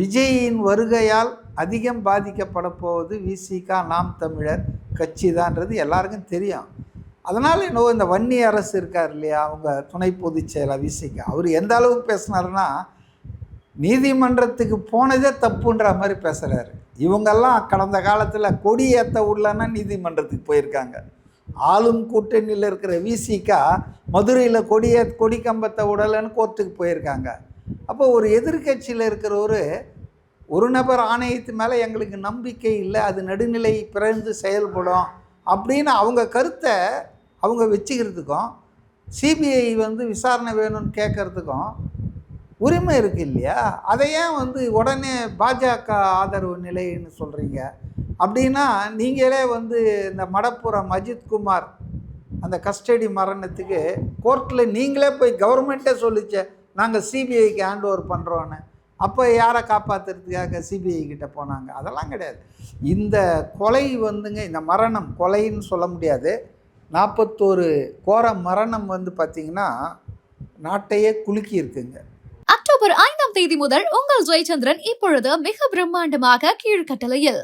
விஜயின் வருகையால் அதிகம் பாதிக்கப்பட போவது விசிகா நாம் தமிழர் கட்சி தான்றது எல்லாருக்கும் தெரியும். அதனால் என்னவோ இந்த வன்னி அரசு இருக்கார் இல்லையா, அவங்க துணை பொதுச் செயலர் விசிகா, அவர் எந்த அளவுக்கு பேசினாருன்னா நீதிமன்றத்துக்கு போனதே தப்புன்ற மாதிரி பேசுகிறாரு. இவங்கெல்லாம் கடந்த காலத்தில் கொடி ஏற்ற விடலன்னா நீதிமன்றத்துக்கு போயிருக்காங்க. ஆளும் கூட்டணியில் இருக்கிற விசிகா மதுரையில் கொடி கம்பத்தை விடலைன்னு கோர்ட்டுக்கு போயிருக்காங்க. அப்போ ஒரு எதிர்கட்சியில் இருக்கிற ஒரு நபர் ஆணையத்து மேலே எங்களுக்கு நம்பிக்கை இல்லை, அது நடுநிலை பிறந்து செயல்படும் அப்படின்னு அவங்க கருத்தை அவங்க வச்சுக்கிறதுக்கும் சிபிஐ விசாரணை வேணும்னு கேட்குறதுக்கும் உரிமை இருக்குது இல்லையா? அதை ஏன் உடனே பாஜக ஆதரவு நிலைன்னு சொல்கிறீங்க? அப்படின்னா நீங்களே இந்த மடப்புறம் அஜித்குமார் அந்த கஸ்டடி மரணத்துக்கு கோர்ட்டில் நீங்களே போய் கவர்மெண்ட்டே சொல்லிச்சே நாங்கள் சிபிஐக்கு ஹேண்ட் ஓவர் பண்ணுறோன்னு. அப்போ யாரை காப்பாற்றுறதுக்காக சிபிஐ கிட்டே போனாங்க? அதெல்லாம் கிடையாது. இந்த கொலை இந்த மரணம் கொலைன்னு சொல்ல முடியாது, 41 கோர மரணம் பார்த்திங்கன்னா நாட்டையே குலுக்கி இருக்குங்க. அக்டோபர் 5ஆம் தேதி முதல் உங்கள் ஜெயச்சந்திரன் இப்பொழுது மிக பிரம்மாண்டமாக கீழ்கட்டளையில்